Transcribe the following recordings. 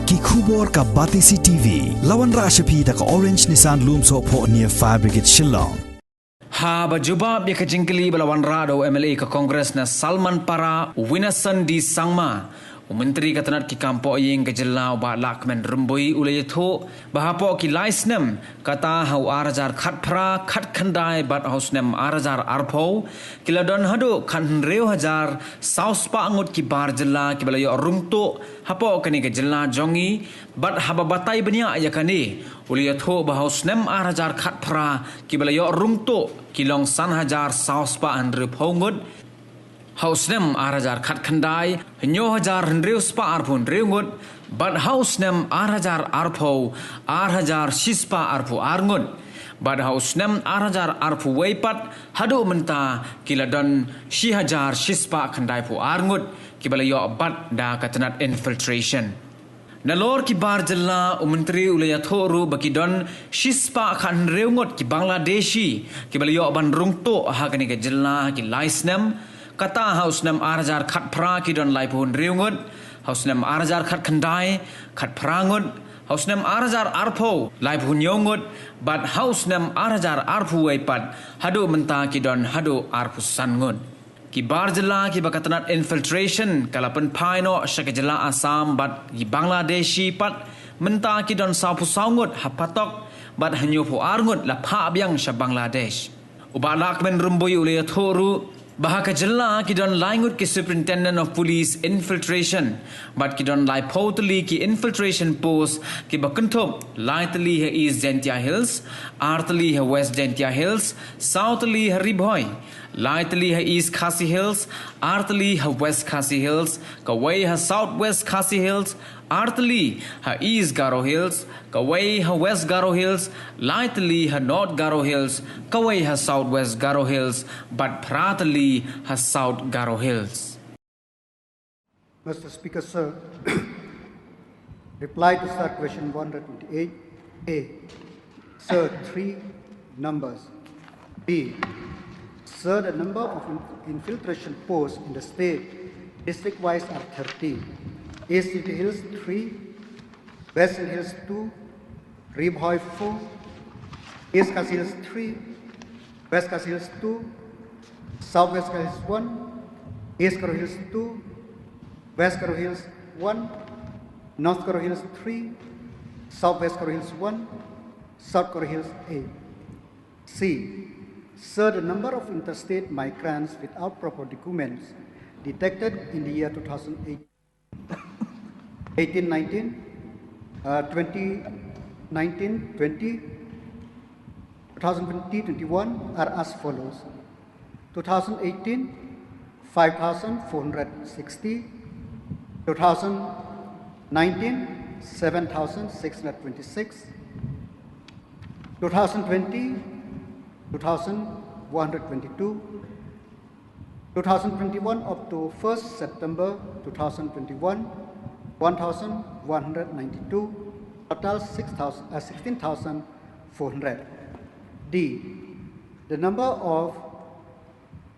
ki khubor ka Batisi TV lawan ra shapi da ka Orange Nissan Loom so pho near Fire Brigade Shillong ha bajubab ya kajingkali balawan rado MLA ka Congress na Salman Para Winasan di Sangma Menteri Katanat ki kampo yeng kejelau ba lakmen rumbui ulayatho bahapo ki laisnem kata hau arajar khat phra khat khandai bat hausnem arajar arpho kiladon hado khan reu hajar sauspa angut ki bar jella ki balayo rungto hapo kani ke jella jongi bat haba batai banya yakani ulayatho ba hausnem arajar khat phra ki balayo rungto kilong san hajar sauspa andre phongut Hausnem arajar khat khandai nyo hajar hendreu spa arpun reungut bad hausnem arajar arpo arajar sispa arpu arngut bad hausnem arajar arpu weipat hadu menta kiladon shi hajar sispa khandai pu arngut kibalayo bad da katanat infiltration Nalor ki bar jalla menteri ulayathoru bakidon shispa khan reungut ki Bangladeshi kibalayo ban rungto hagani ke jalla ki laisnem kata hausnem arajar khat phra ki don laipun reungut hausnem arajar khat khandai khat phrangut hausnem arajar arpho laipun yongut bat hausnem arajar arpu weipat hadu menta ki don hadu arpu sangut ki barjala ki bakatanat infiltration kalapan paino shakajala Assam bat ki Bangladeshi pat menta ki don saupu saungut hapatok bat hanyopu arngut la pha byang sha Bangladesh ubalak men rumbui ulayathoru Bahaka jalla ki don laingut ki superintendent of police infiltration but ki don lai potli ki infiltration post ki bakanthop lightly he east Gentia Hills artli he west Gentia Hills southly he Ribhoi lightly he east Khasi Hills artli he west Khasi Hills kawai he southwest Khasi Hills artli he east Garo Hills kawai he west Garo Hills lightly he north Garo Hills kawai he southwest Garo Hills but pratli has South Garo Hills. Mr. Speaker, sir, reply to sir question 128A. Sir, 3 numbers. B. Sir, the number of infiltration posts in the state district-wise are 30. East City Hills 3, Western Hills 2, Ribhoi 4, East Khasi Hills 3, West Khasi Hills 2, Southwest Garo Hills 1, East Garo Hills 2, West Garo Hills 1, North Garo Hills 3, Southwest Garo Hills 1, South Garo Hills 8. C. Sir, the number of interstate migrants without proper documents detected in the year 2008, 18-19, 2019-20, 2020-21 are as follows. 2018, 5,460. 2019, 7,626. 2020, 2,122. 2021 up to 1st September 2021, 1,192. Total 16,400. D. The number of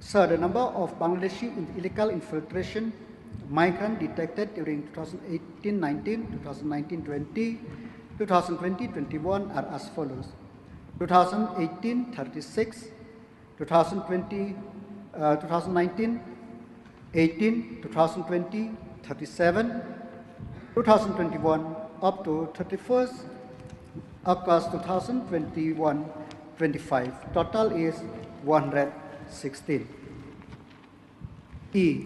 Bangladeshi illegal infiltration migrants detected during 2018-19, 2019-20, 2020-21 are as follows. 2018, 36, 2019, 18, 2020, 37, 2021 up to 31st August 2021, 25. Total is 116. E.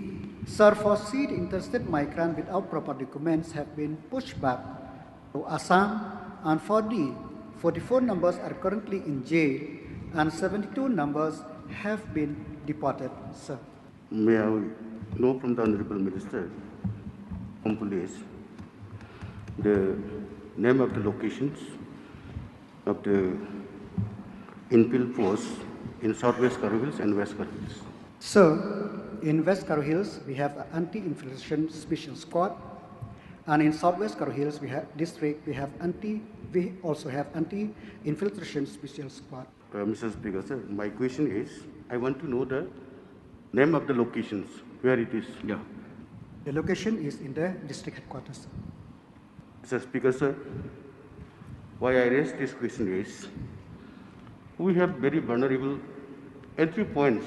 Sir, for seed interstate migrants without proper documents have been pushed back to Assam, and for D, 44 numbers are currently in jail and 72 numbers have been deported, sir. May I know from the Honorable Minister from Police the name of the locations of the infill posts in Southwest Garo Hills and West Garo Hills? Sir, in West Garo Hills, we have an anti-infiltration special squad, and in Southwest Garo Hills, we also have anti-infiltration special squad. Mr. Speaker, sir, my question is, I want to know the name of the locations where it is. The location is in the district headquarters. Mr. Speaker, sir, why I raised this question is, we have very vulnerable entry points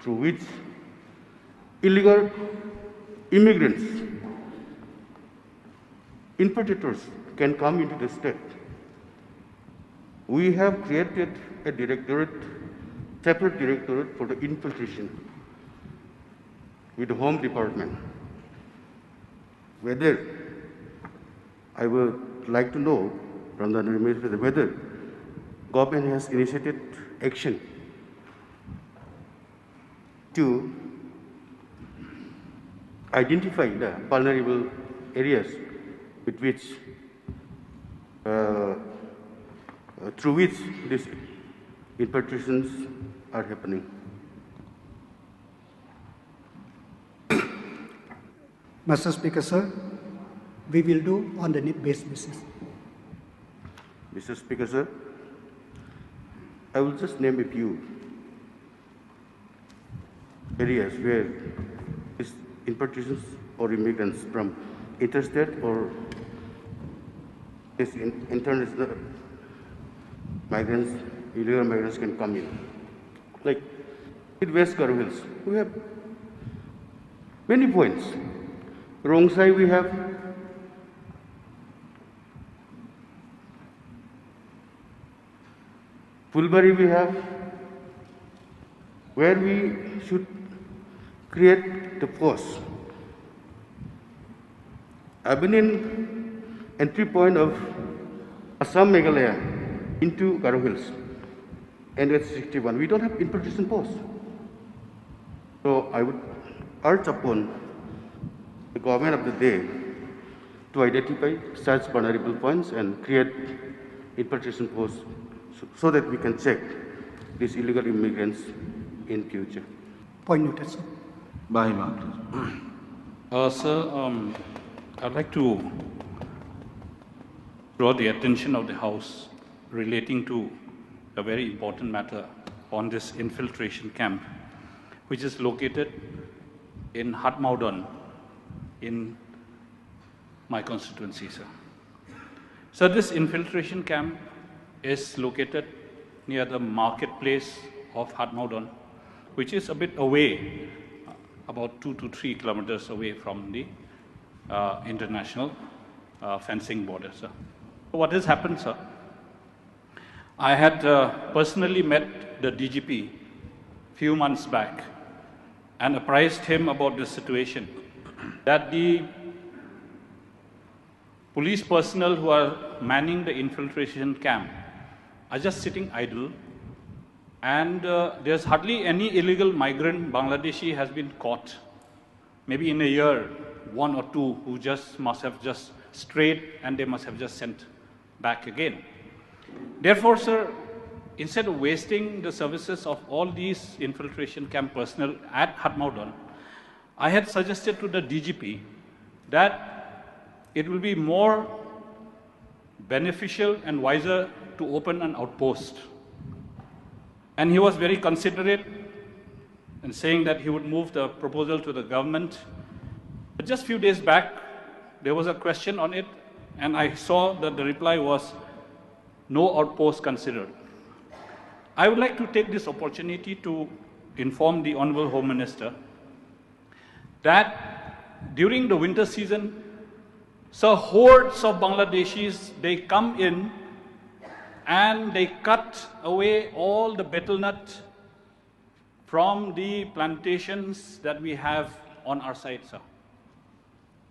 through which illegal immigrants, infiltrators can come into the state. We have created a separate directorate for the infiltration with the Home Department. Whether, I would like to know from the Minister whether government has initiated action to identify the vulnerable areas with which, through which these infiltrations are happening. Mr. Speaker, sir, we will do on the need-based basis. Mr. Speaker, sir, I will just name a few areas where these infiltrations or immigrants from interstate or this international migrants, illegal migrants can come in. Like in West Garo Hills, we have many points. Rongsai we have Fulbari we have, where we should create the post. I've been in entry point of Assam Meghalaya into Garo Hills and at 61. We don't have infiltration posts. So I would urge upon the government of the day to identify such vulnerable points and create infiltration posts so that we can check these illegal immigrants in future. Point noted, sir. Sir, I'd like to draw the attention of the House relating to a very important matter on this infiltration camp, which is located in Hatmaudon in my constituency, sir. So this infiltration camp is located near the marketplace of Hatmaudon, which is a bit away, about 2 to 3 kilometers away from the international fencing border, sir. What has happened, sir? I had personally met the DGP few months back and apprised him about the situation, that the police personnel who are manning the infiltration camp are just sitting idle, and there's hardly any illegal migrant Bangladeshi has been caught. Maybe in a year, 1 or 2 who just must have just strayed and they must have just sent back again. Therefore, sir, instead of wasting the services of all these infiltration camp personnel at Hatmaudon, I had suggested to the DGP that it will be more beneficial and wiser to open an outpost. And he was very considerate in saying that he would move the proposal to the government. But just a few days back, there was a question on it, and I saw that the reply was, no outpost considered. I would like to take this opportunity to inform the Honorable Home Minister that during the winter season, so hordes of Bangladeshis, they come in and they cut away all the betel nut from the plantations that we have on our side, sir.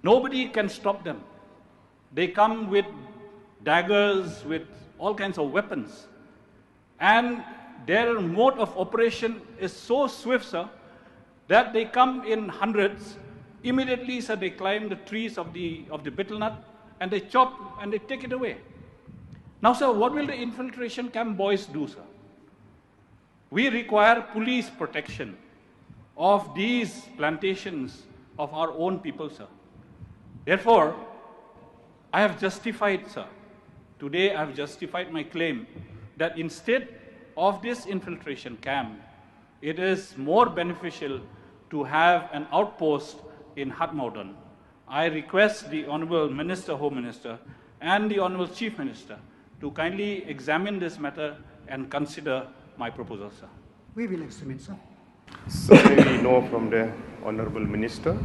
Nobody can stop them. They come with daggers, with all kinds of weapons. And their mode of operation is so swift, sir, that they come in hundreds. Immediately, sir, they climb the trees of the betel nut and they chop and they take it away. Now, sir, what will the infiltration camp boys do, sir? We require police protection of these plantations of our own people, sir. Therefore, I have justified, sir. Today, I have justified my claim that instead of this infiltration camp, it is more beneficial to have an outpost in Hatmaudon. I request the Honorable Minister, Home Minister, and the Honorable Chief Minister to kindly examine this matter and consider my proposal, sir. We will examine, sir. So may we know from the Honorable Minister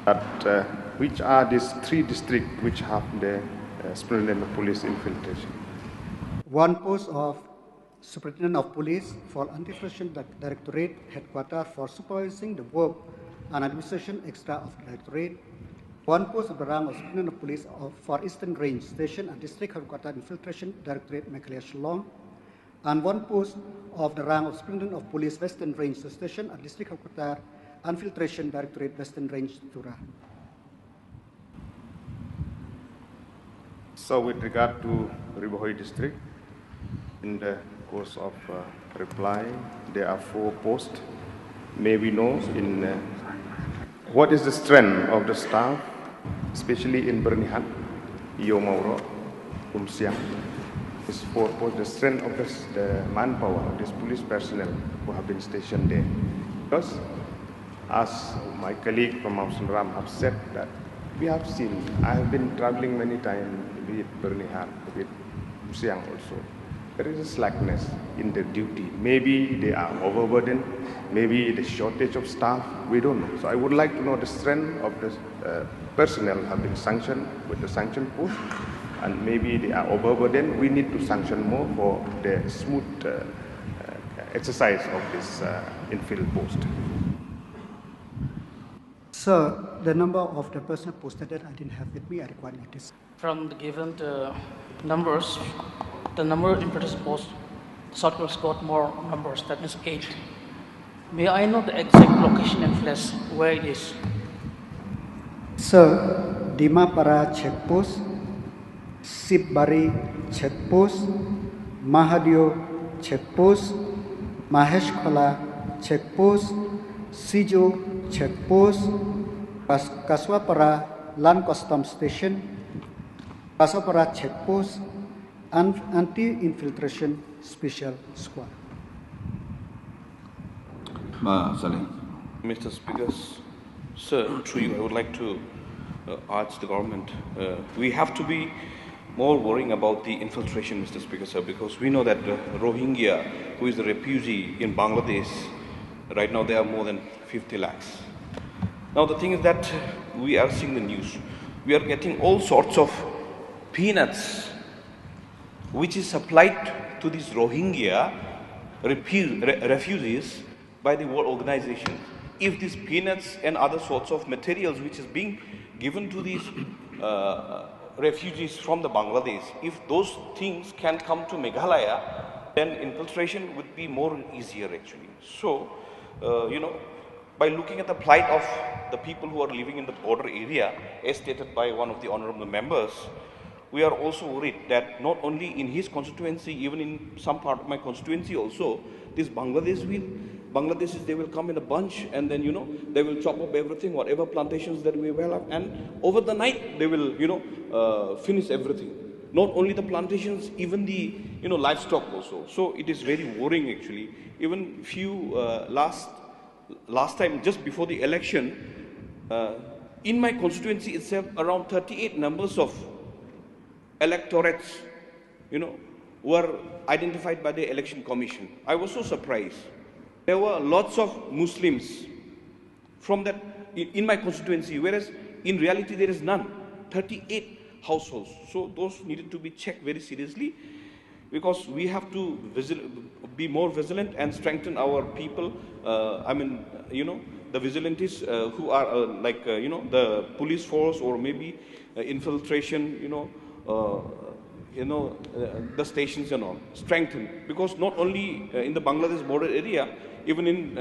that which are these 3 districts which have the Superintendent of Police infiltration? One post of Superintendent of Police for Anti-Infiltration Directorate Headquarters for supervising the work and administration extra of the Directorate. One post of the rank of Superintendent of Police for Eastern Range Station and District Headquarters Infiltration Directorate Meghalaya Shillong. And one post of the rank of Superintendent of Police Western Range Station and District Headquarters Infiltration Directorate Western Range Tura. So with regard to Ribohoi district, in the course of reply, there are 4 posts. May we know in what is the strength of the staff, especially in Bernihan, Iyo Mauro, Siang. These 4 posts, the strength of the manpower of these police personnel who have been stationed there. Because as my colleague from Mount Ram have said that we have seen, I have been traveling many times with Bernihan, with Siang also. There is a slackness in their duty. Maybe they are overburdened, maybe the shortage of staff, we don't know. So I would like to know the strength of the personnel have been sanctioned with the sanction post, and maybe they are overburdened. We need to sanction more for the smooth exercise of this infill post. Sir, the number of the personnel posted that I didn't have with me, I require notice. From the given numbers, the number in British Post, South Coast got more numbers, that means 8. May I know the exact location and place where it is? Sir, Dimapara Checkpost, Sipbari Checkpost, Mahadio Checkpost, Mahesh Khola Checkpost, Sijo Checkpost, Kaswapara Land Customs Station, Kaswapara Checkpost, and Anti-Infiltration Special Squad. Mr. Speaker, sir, through you, I would like to urge the government. We have to be more worrying about the infiltration, Mr. Speaker, sir, because we know that Rohingya, who is a refugee in Bangladesh, right now there are more than 50 lakhs. Now the thing is that we are seeing the news. We are getting all sorts of peanuts which is supplied to these Rohingya refugees by the World Organization. If these peanuts and other sorts of materials which is being given to these refugees from the Bangladesh, if those things can come to Meghalaya, then infiltration would be more easier actually. So, by looking at the plight of the people who are living in the border area, as stated by one of the honorable members, we are also worried that not only in his constituency, even in some part of my constituency also, these Bangladeshis, they will come in a bunch and then, they will chop up everything, whatever plantations that we will have, and over the night, they will, finish everything. Not only the plantations, even the, livestock also. So it is very worrying actually. Even last time, just before the election, in my constituency itself, around 38 numbers of electorates, were identified by the election commission. I was so surprised. There were lots of Muslims from that in my constituency, whereas in reality there is none. 38 households. So those needed to be checked very seriously, because we have to be more vigilant and strengthen our people. The vigilantes who are the police force or maybe infiltration, the stations and all, strengthen. Because not only in the Bangladesh border area, even in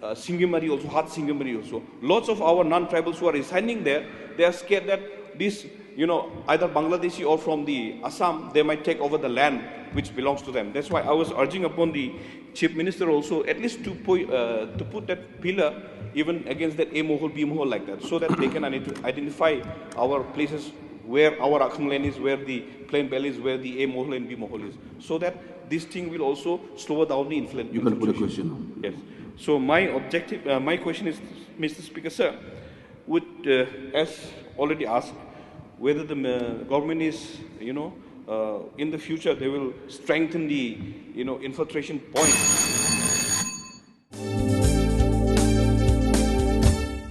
Singimari also, Hat Singimari also, lots of our non-tribals who are residing there, they are scared that this, either Bangladeshi or from the Assam, they might take over the land which belongs to them. That's why I was urging upon the Chief Minister also, at least to put that pillar even against that A Mohol, B Mohol like that, so that they can identify our places where our Akham land is, where the Plain Bell is, where the A Mohol and B Mohol is, so that this thing will also slow down the influence. You can put a question now. Yes. So my objective, my question is, Mr. Speaker, sir, would, as already asked, whether the government is, in the future they will strengthen the, infiltration points